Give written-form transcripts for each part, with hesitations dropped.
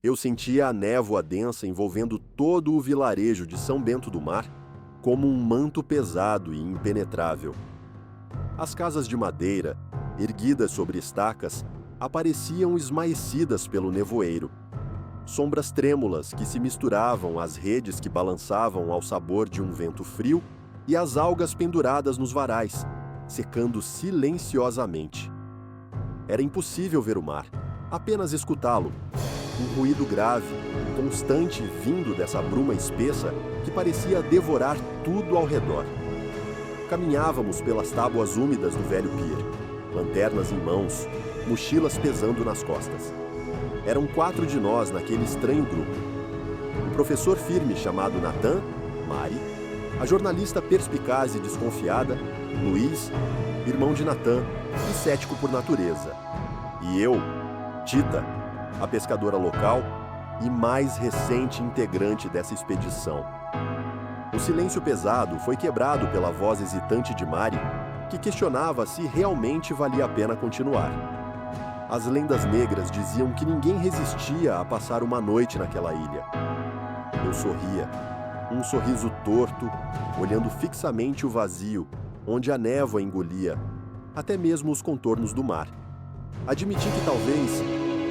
Eu sentia a névoa densa envolvendo todo o vilarejo de São Bento do Mar como um manto pesado e impenetrável. As casas de madeira, erguidas sobre estacas, apareciam esmaecidas pelo nevoeiro. Sombras trêmulas que se misturavam às redes que balançavam ao sabor de um vento frio e às algas penduradas nos varais, secando silenciosamente. Era impossível ver o mar, apenas escutá-lo. Um ruído grave, constante vindo dessa bruma espessa que parecia devorar tudo ao redor. Caminhávamos pelas tábuas úmidas do velho pier, lanternas em mãos, mochilas pesando nas costas. Eram 4 de nós naquele estranho grupo. O professor firme chamado Natan, Mari, a jornalista perspicaz e desconfiada, Luiz, irmão de Natan e cético por natureza. E eu, Tita, a pescadora local e mais recente integrante dessa expedição. O silêncio pesado foi quebrado pela voz hesitante de Mari, que questionava se realmente valia a pena continuar. As lendas negras diziam que ninguém resistia a passar uma noite naquela ilha. Eu sorria, um sorriso torto, olhando fixamente o vazio, onde a névoa engolia, até mesmo os contornos do mar. Admiti que talvez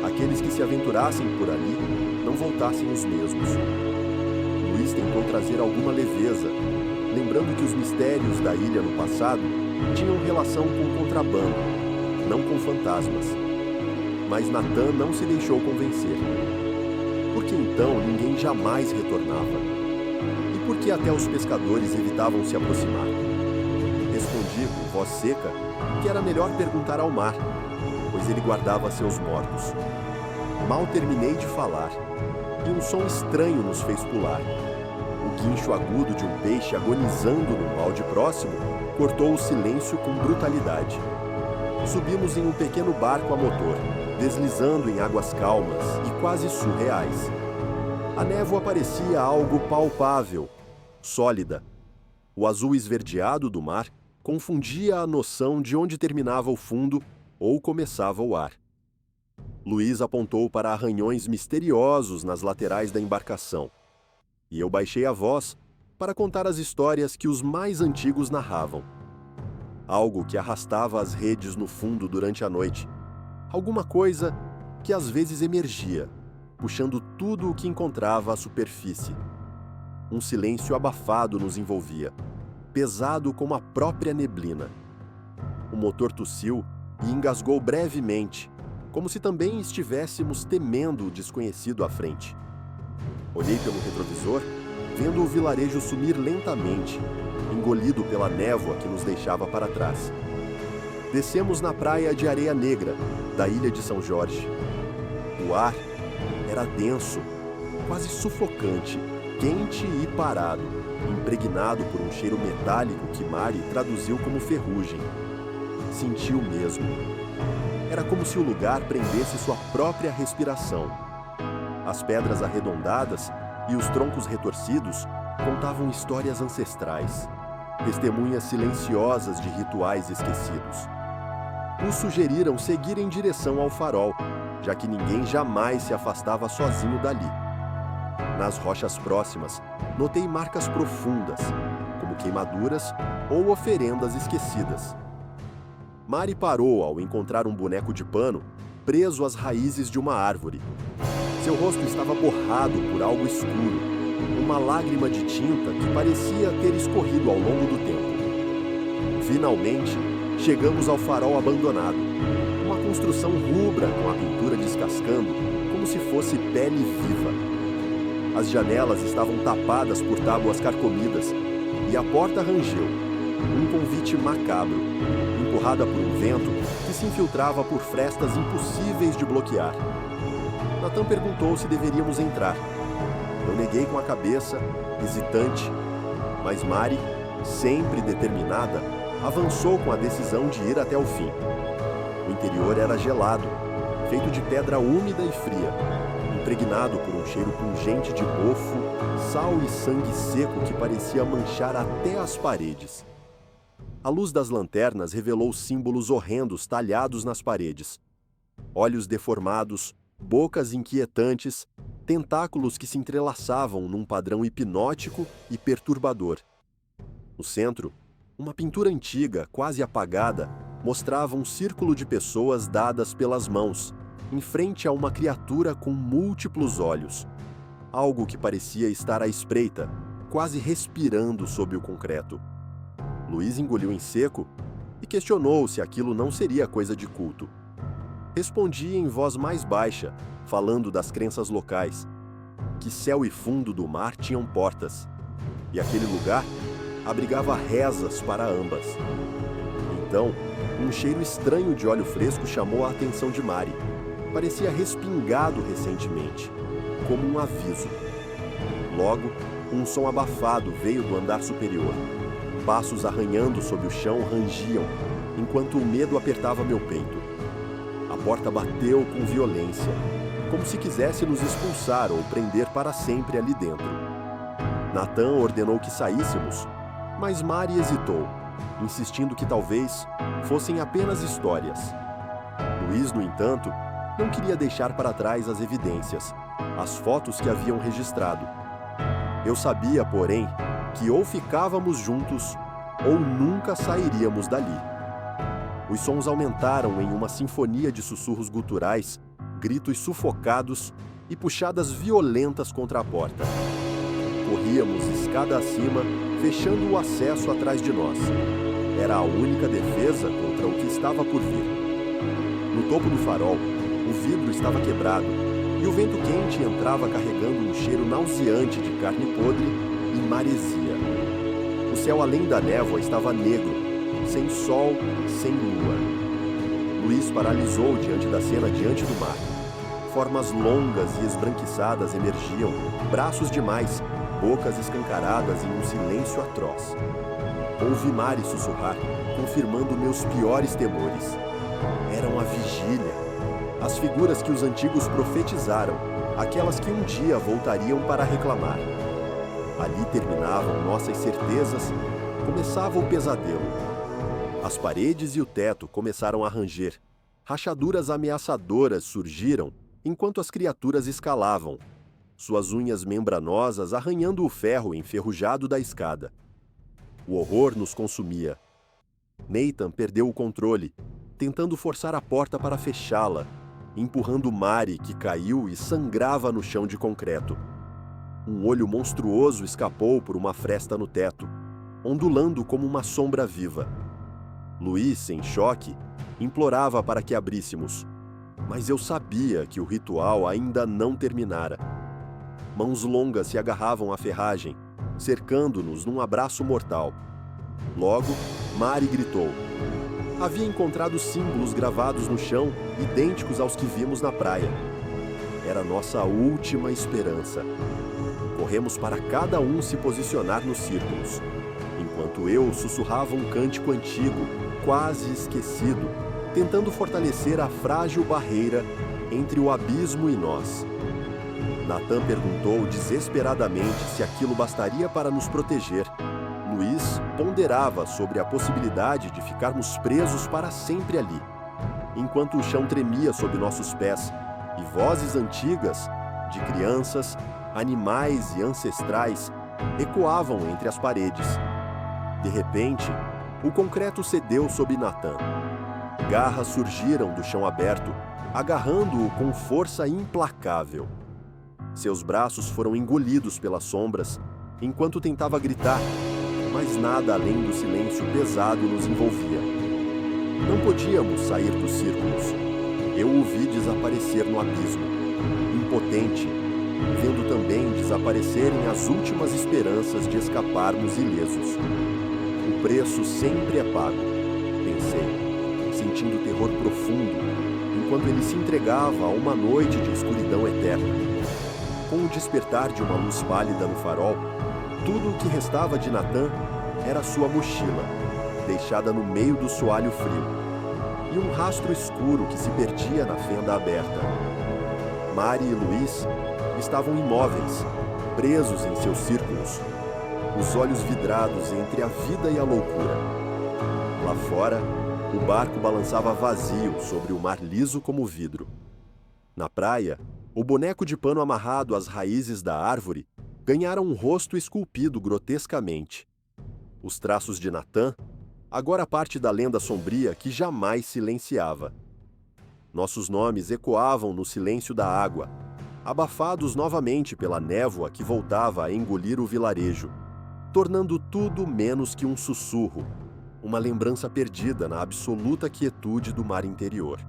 aqueles que se aventurassem por ali não voltassem os mesmos. Luiz tentou trazer alguma leveza, lembrando que os mistérios da ilha no passado tinham relação com contrabando, não com fantasmas. Mas Natan não se deixou convencer. Por que então ninguém jamais retornava? E por que até os pescadores evitavam se aproximar? Respondi com voz seca que era melhor perguntar ao mar, pois ele guardava seus mortos. Mal terminei de falar, e um som estranho nos fez pular. O guincho agudo de um peixe agonizando num balde próximo cortou o silêncio com brutalidade. Subimos em um pequeno barco a motor, deslizando em águas calmas e quase surreais. A névoa parecia algo palpável, sólida. O azul esverdeado do mar confundia a noção de onde terminava o fundo ou começava o ar. Luiz apontou para arranhões misteriosos nas laterais da embarcação, e eu baixei a voz para contar as histórias que os mais antigos narravam. Algo que arrastava as redes no fundo durante a noite. Alguma coisa que às vezes emergia, puxando tudo o que encontrava à superfície. Um silêncio abafado nos envolvia, pesado como a própria neblina. O motor tossiu e engasgou brevemente, como se também estivéssemos temendo o desconhecido à frente. Olhei pelo retrovisor, vendo o vilarejo sumir lentamente, engolido pela névoa que nos deixava para trás. Descemos na praia de areia negra, da ilha de São Jorge. O ar era denso, quase sufocante, quente e parado, impregnado por um cheiro metálico que Mari traduziu como ferrugem. Senti o mesmo. Era como se o lugar prendesse sua própria respiração. As pedras arredondadas e os troncos retorcidos contavam histórias ancestrais, testemunhas silenciosas de rituais esquecidos. Nos sugeriram seguir em direção ao farol, já que ninguém jamais se afastava sozinho dali. Nas rochas próximas, notei marcas profundas, como queimaduras ou oferendas esquecidas. Mari parou ao encontrar um boneco de pano preso às raízes de uma árvore. Seu rosto estava borrado por algo escuro, uma lágrima de tinta que parecia ter escorrido ao longo do tempo. Finalmente, chegamos ao farol abandonado, uma construção rubra com a pintura descascando, como se fosse pele viva. As janelas estavam tapadas por tábuas carcomidas e a porta rangeu, um convite macabro, empurrada por um vento que se infiltrava por frestas impossíveis de bloquear. Natan perguntou se deveríamos entrar. Eu neguei com a cabeça, hesitante, mas Mari, sempre determinada, avançou com a decisão de ir até o fim. O interior era gelado, feito de pedra úmida e fria, impregnado por um cheiro pungente de mofo, sal e sangue seco que parecia manchar até as paredes. A luz das lanternas revelou símbolos horrendos talhados nas paredes. Olhos deformados, bocas inquietantes, tentáculos que se entrelaçavam num padrão hipnótico e perturbador. No centro, uma pintura antiga, quase apagada, mostrava um círculo de pessoas dadas pelas mãos, em frente a uma criatura com múltiplos olhos. Algo que parecia estar à espreita, quase respirando sob o concreto. Luiz engoliu em seco e questionou se aquilo não seria coisa de culto. Respondi em voz mais baixa, falando das crenças locais, que céu e fundo do mar tinham portas, e aquele lugar abrigava rezas para ambas. Então, um cheiro estranho de óleo fresco chamou a atenção de Mari. Parecia respingado recentemente, como um aviso. Logo, um som abafado veio do andar superior. Passos arranhando sob o chão rangiam, enquanto o medo apertava meu peito. A porta bateu com violência, como se quisesse nos expulsar ou prender para sempre ali dentro. Natan ordenou que saíssemos, mas Mari hesitou, insistindo que talvez fossem apenas histórias. Luiz, no entanto, não queria deixar para trás as evidências, as fotos que haviam registrado. Eu sabia, porém, que ou ficávamos juntos ou nunca sairíamos dali. Os sons aumentaram em uma sinfonia de sussurros guturais, gritos sufocados e puxadas violentas contra a porta. Corríamos escada acima, fechando o acesso atrás de nós. Era a única defesa contra o que estava por vir. No topo do farol, o vidro estava quebrado e o vento quente entrava carregando um cheiro nauseante de carne podre e maresia. O céu além da névoa estava negro, sem sol, sem lua. Luiz paralisou diante da cena diante do mar. Formas longas e esbranquiçadas emergiam, braços demais, bocas escancaradas em um silêncio atroz. Ouvi Mari sussurrar, confirmando meus piores temores. Eram a vigília, as figuras que os antigos profetizaram, aquelas que um dia voltariam para reclamar. Ali terminavam nossas certezas, começava o pesadelo. As paredes e o teto começaram a ranger. Rachaduras ameaçadoras surgiram enquanto as criaturas escalavam, suas unhas membranosas arranhando o ferro enferrujado da escada. O horror nos consumia. Nathan perdeu o controle, tentando forçar a porta para fechá-la, empurrando Mari, que caiu e sangrava no chão de concreto. Um olho monstruoso escapou por uma fresta no teto, ondulando como uma sombra viva. Luiz, em choque, implorava para que abríssemos, mas eu sabia que o ritual ainda não terminara. Mãos longas se agarravam à ferragem, cercando-nos num abraço mortal. Logo, Mari gritou. Havia encontrado símbolos gravados no chão, idênticos aos que vimos na praia. Era nossa última esperança. Corremos para cada um se posicionar nos círculos, enquanto eu sussurrava um cântico antigo, quase esquecido, tentando fortalecer a frágil barreira entre o abismo e nós. Natan perguntou desesperadamente se aquilo bastaria para nos proteger. Luiz ponderava sobre a possibilidade de ficarmos presos para sempre ali, enquanto o chão tremia sob nossos pés e vozes antigas, de crianças, animais e ancestrais, ecoavam entre as paredes. De repente, o concreto cedeu sob Natan. Garras surgiram do chão aberto, agarrando-o com força implacável. Seus braços foram engolidos pelas sombras, enquanto tentava gritar, mas nada além do silêncio pesado nos envolvia. Não podíamos sair dos círculos. Eu o vi desaparecer no abismo, impotente, vendo também desaparecerem as últimas esperanças de escaparmos ilesos. O preço sempre é pago, pensei, sentindo terror profundo, enquanto ele se entregava a uma noite de escuridão eterna. Com o despertar de uma luz pálida no farol, tudo o que restava de Natan era sua mochila, deixada no meio do soalho frio, e um rastro escuro que se perdia na fenda aberta. Mari e Luiz estavam imóveis, presos em seus círculos, os olhos vidrados entre a vida e a loucura. Lá fora, o barco balançava vazio sobre o mar liso como vidro. Na praia, o boneco de pano amarrado às raízes da árvore ganhara um rosto esculpido grotescamente. Os traços de Natan, agora parte da lenda sombria que jamais silenciava. Nossos nomes ecoavam no silêncio da água, abafados novamente pela névoa que voltava a engolir o vilarejo, tornando tudo menos que um sussurro, uma lembrança perdida na absoluta quietude do mar interior.